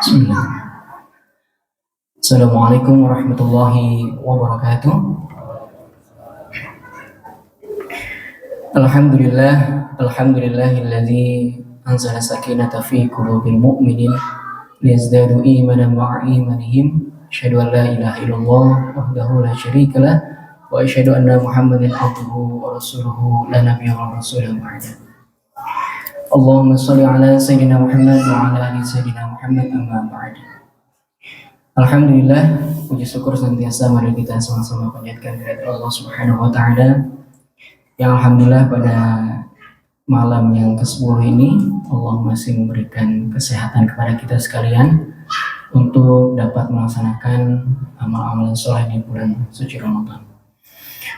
Bismillah. Assalamualaikum warahmatullahi wabarakatuh. Alhamdulillahilladzi anzala sakinata fi qulubil mu'minin liyazdadu imanan ma'a imanihim. Asyhadu an la ilaha illallah wahdahu la syarikalah wa asyhadu anna Muhammadan abduhu wa rasuluhu la nabiyya wa rasulahu ba'da. Allahumma shalli ala sayyidina Muhammad wa ala ali sayyidina Muhammad amma ba'd. Alhamdulillah, puji syukur senantiasa mari kita sama-sama panjatkan kehadirat Allah Subhanahu wa taala. Yang alhamdulillah pada malam yang ke-10 ini Allah masih memberikan kesehatan kepada kita sekalian untuk dapat melaksanakan amal-amal soleh di bulan suci Ramadan.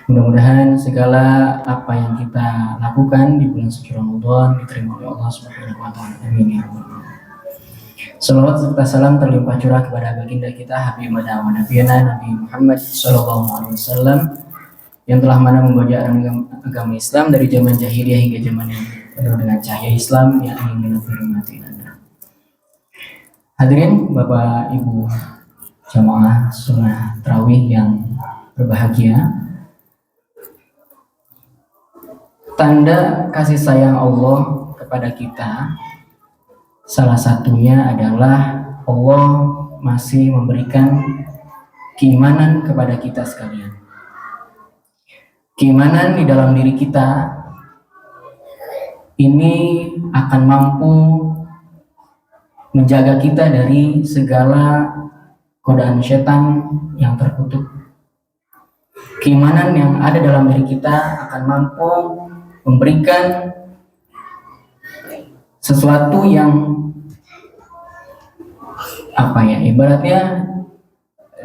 Mudah-mudahan segala apa yang kita lakukan di bulan suci Ramadan diterima oleh Allah Subhanahu wa taala. Amin ya rabbal alamin. Salawat serta salam terlimpah curah kepada baginda kita Habibana wa Nabiyana Nabi Muhammad sallallahu alaihi wasallam yang telah mana membawa agama Islam dari zaman jahiliyah hingga zaman yang penuh dengan cahaya Islam yang ingin menghormati Anda. Hadirin Bapak Ibu jamaah sunnah tarawih yang berbahagia, tanda kasih sayang Allah kepada kita salah satunya adalah Allah masih memberikan keimanan kepada kita sekalian. Keimanan di dalam diri kita ini akan mampu menjaga kita dari segala godaan setan yang terkutuk. Keimanan yang ada dalam diri kita akan mampu memberikan sesuatu yang ibaratnya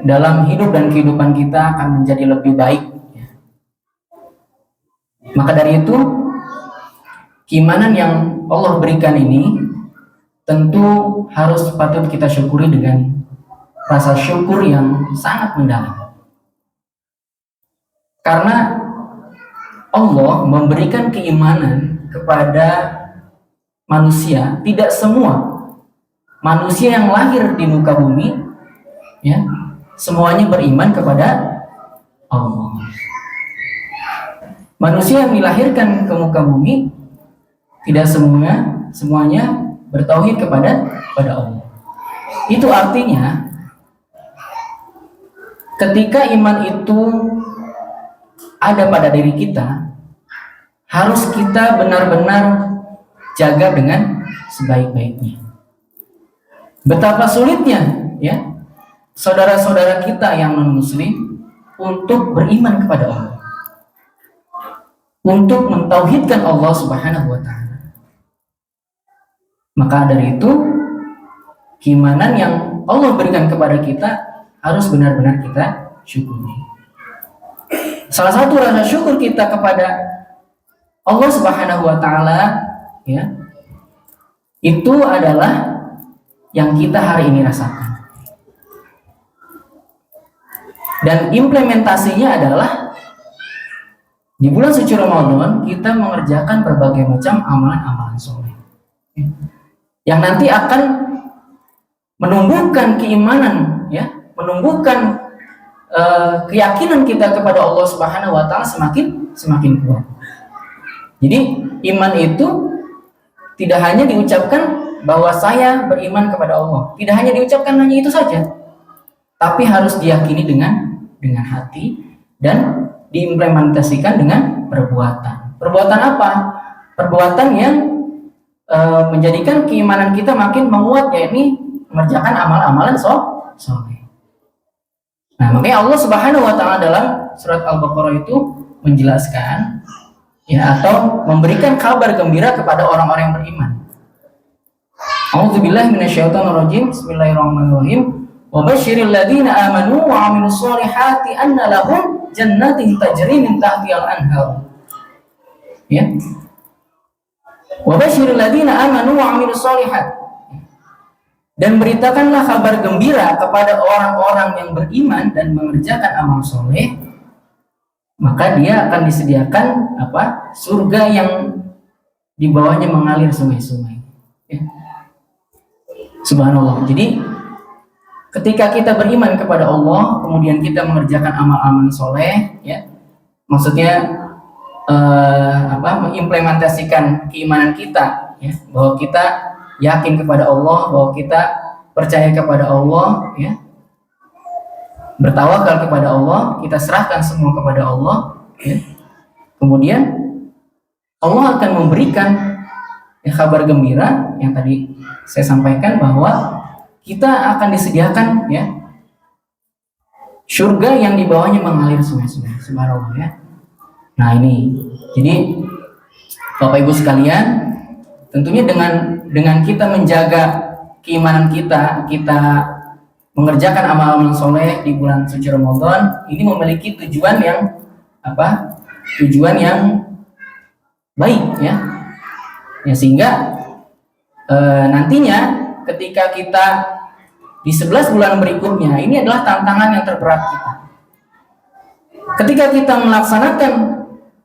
dalam hidup dan kehidupan kita akan menjadi lebih baik. Maka dari itu, keimanan yang Allah berikan ini tentu harus patut kita syukuri dengan rasa syukur yang sangat mendalam. Karena Allah memberikan keimanan kepada manusia, tidak semua manusia yang lahir di muka bumi ya, semuanya beriman kepada Allah. Manusia yang dilahirkan ke muka bumi tidak semuanya bertauhid kepada Allah. Itu artinya ketika iman itu ada pada diri kita, harus kita benar-benar jaga dengan sebaik-baiknya. Betapa sulitnya ya saudara-saudara kita yang non-muslim untuk beriman kepada Allah, untuk mentauhidkan Allah Subhanahu wa taala. Maka dari itu, keimanan yang Allah berikan kepada kita harus benar-benar kita syukuri. Salah satu rasa syukur kita kepada Allah Subhanahu wa taala ya, itu adalah yang kita hari ini rasakan. Dan implementasinya adalah di bulan suci Ramadan kita mengerjakan berbagai macam amalan-amalan soleh yang nanti akan menumbuhkan keimanan ya, menumbuhkan keyakinan kita kepada Allah Subhanahu wa taala semakin kuat. Jadi iman itu tidak hanya diucapkan bahwa saya beriman kepada Allah, tidak hanya diucapkan hanya itu saja, tapi harus diyakini dengan hati dan diimplementasikan dengan perbuatan. Perbuatan apa? Perbuatan yang menjadikan keimanan kita makin menguat, yakni mengerjakan amal-amalan soleh. Nah, makanya Allah Subhanahu wa taala dalam surat Al-Baqarah itu menjelaskan ya, atau memberikan kabar gembira kepada orang-orang yang beriman. A'udzubillahi minasyaitonirrajim. Bismillahirrahmanirrahim. Wa basyiril ladzina amanu wa 'amilus sholihati anna lahum jannatin tajri min tahtihal anhar. Ya. Wa basyiril ladzina amanu wa 'amilus sholihat. Dan beritakanlah kabar gembira kepada orang-orang yang beriman dan mengerjakan amal soleh, maka dia akan disediakan surga yang di bawahnya mengalir sungai-sungai. Ya. Subhanallah. Jadi ketika kita beriman kepada Allah, kemudian kita mengerjakan amal-amal soleh, ya, maksudnya mengimplementasikan keimanan kita, ya, bahwa kita yakin kepada Allah, bahwa kita percaya kepada Allah, ya, bertawakal kepada Allah, kita serahkan semua kepada Allah, ya. Kemudian Allah akan memberikan, ya, kabar gembira yang tadi saya sampaikan, bahwa kita akan disediakan, ya, surga yang di bawahnya mengalir sungai-sungai. Subhanallah, ya. Nah ini, jadi Bapak Ibu sekalian, tentunya dengan kita menjaga keimanan kita mengerjakan amal-amal soleh di bulan suci Ramadan, ini memiliki tujuan yang tujuan yang baik, ya, sehingga nantinya ketika kita di 11 bulan berikutnya, ini adalah tantangan yang terberat kita. Ketika kita melaksanakan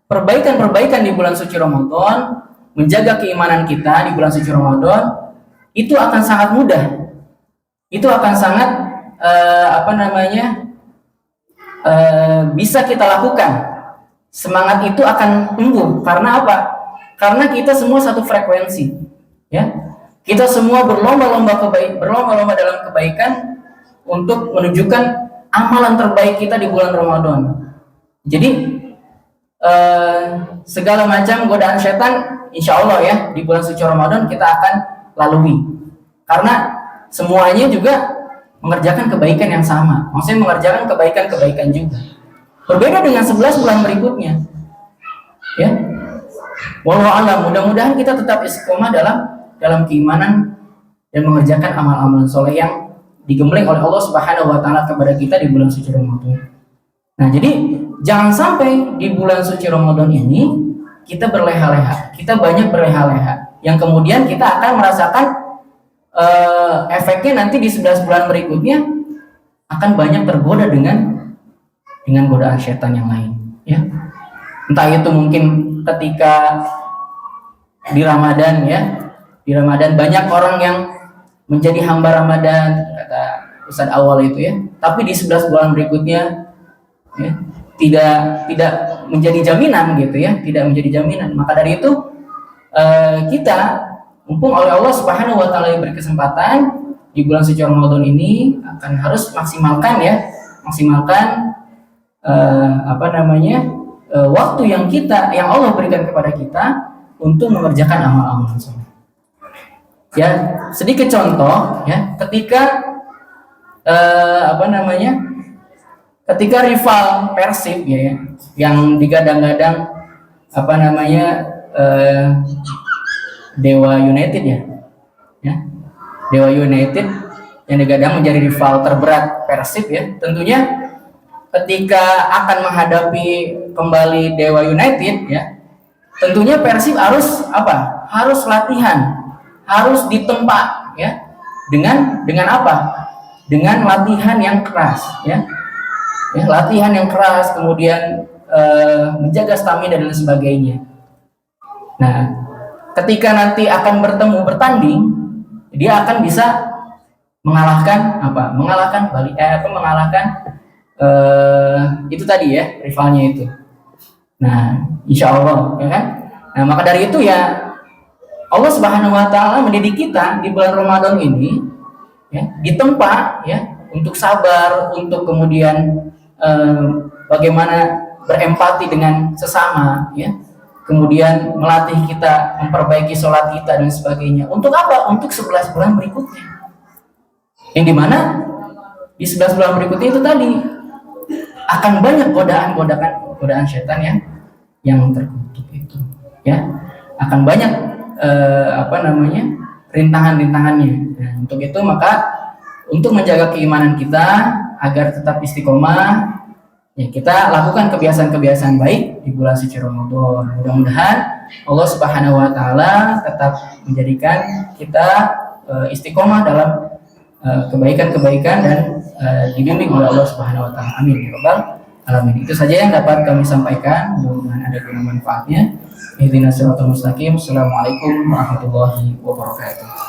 perbaikan-perbaikan di bulan suci Ramadan, menjaga keimanan kita di bulan suci Ramadan, itu akan sangat mudah. Itu akan sangat bisa kita lakukan. Semangat itu akan tumbuh. Karena apa? Karena kita semua satu frekuensi, ya. Kita semua berlomba-lomba dalam kebaikan untuk menunjukkan amalan terbaik kita di bulan Ramadan. Jadi segala macam godaan setan, insya Allah, ya, di bulan suci Ramadan kita akan lalui. Karena semuanya juga mengerjakan kebaikan yang sama. Maksudnya mengerjakan kebaikan-kebaikan juga. Berbeda dengan 11 bulan berikutnya, ya. Wallahu a'lam, mudah-mudahan kita tetap istiqomah dalam keimanan dan mengerjakan amal-amal soleh yang digembleng oleh Allah Subhanahu wa taala kepada kita di bulan suci Ramadan. Nah, jadi jangan sampai di bulan suci Ramadan ini kita berleha-leha, kita banyak berleha-leha, yang kemudian kita akan merasakan efeknya nanti di 11 bulan berikutnya akan banyak tergoda dengan godaan setan yang lain, ya. Entah itu mungkin ketika di Ramadan, ya, di Ramadan banyak orang yang menjadi hamba Ramadan, kata Ustadz awal itu, ya, tapi di 11 bulan berikutnya, ya, tidak menjadi jaminan, gitu, ya, tidak menjadi jaminan. Maka dari itu kita mumpung oleh Allah Subhanahu wa taala diberi kesempatan di bulan suci Ramadan ini, akan harus maksimalkan waktu yang Allah berikan kepada kita untuk mengerjakan amal-amal soleh. Ya, sedikit contoh, ya, ketika ketika rival Persib, ya, yang digadang-gadang Dewa United, ya, Dewa United yang digadang menjadi rival terberat Persib, ya, tentunya ketika akan menghadapi kembali Dewa United, ya, tentunya Persib harus latihan, harus ditempa, ya, dengan latihan yang keras, ya, latihan yang keras, kemudian menjaga stamina dan sebagainya. Nah, ketika nanti akan bertanding, dia akan bisa mengalahkan itu tadi, ya, rivalnya itu. Nah, insya Allah, ya kan. Nah, maka dari itu, ya, Allah Subhanahu wa taala mendidik kita di bulan Ramadan ini, ya, ditempa, ya, untuk sabar, untuk kemudian bagaimana berempati dengan sesama, ya, kemudian melatih kita memperbaiki sholat kita dan sebagainya. Untuk apa? Untuk 11 bulan berikutnya, yang dimana di 11 bulan berikutnya itu tadi akan banyak godaan setan yang terkutuk itu, ya, akan banyak rintangan-rintangannya. Nah, untuk itu maka untuk menjaga keimanan kita agar tetap istiqomah, ya, kita lakukan kebiasaan-kebiasaan baik di bulan suci Ramadan. Mudah-mudahan Allah Subhanahu wa taala tetap menjadikan kita istiqomah dalam kebaikan-kebaikan dan dibimbing oleh Allah Subhanahu wa taala. Amin ya rabbal alamin. Itu saja yang dapat kami sampaikan, mudah-mudahan ada guna manfaatnya. Ihdinas siratal mustaqim. Assalamualaikum warahmatullahi wabarakatuh.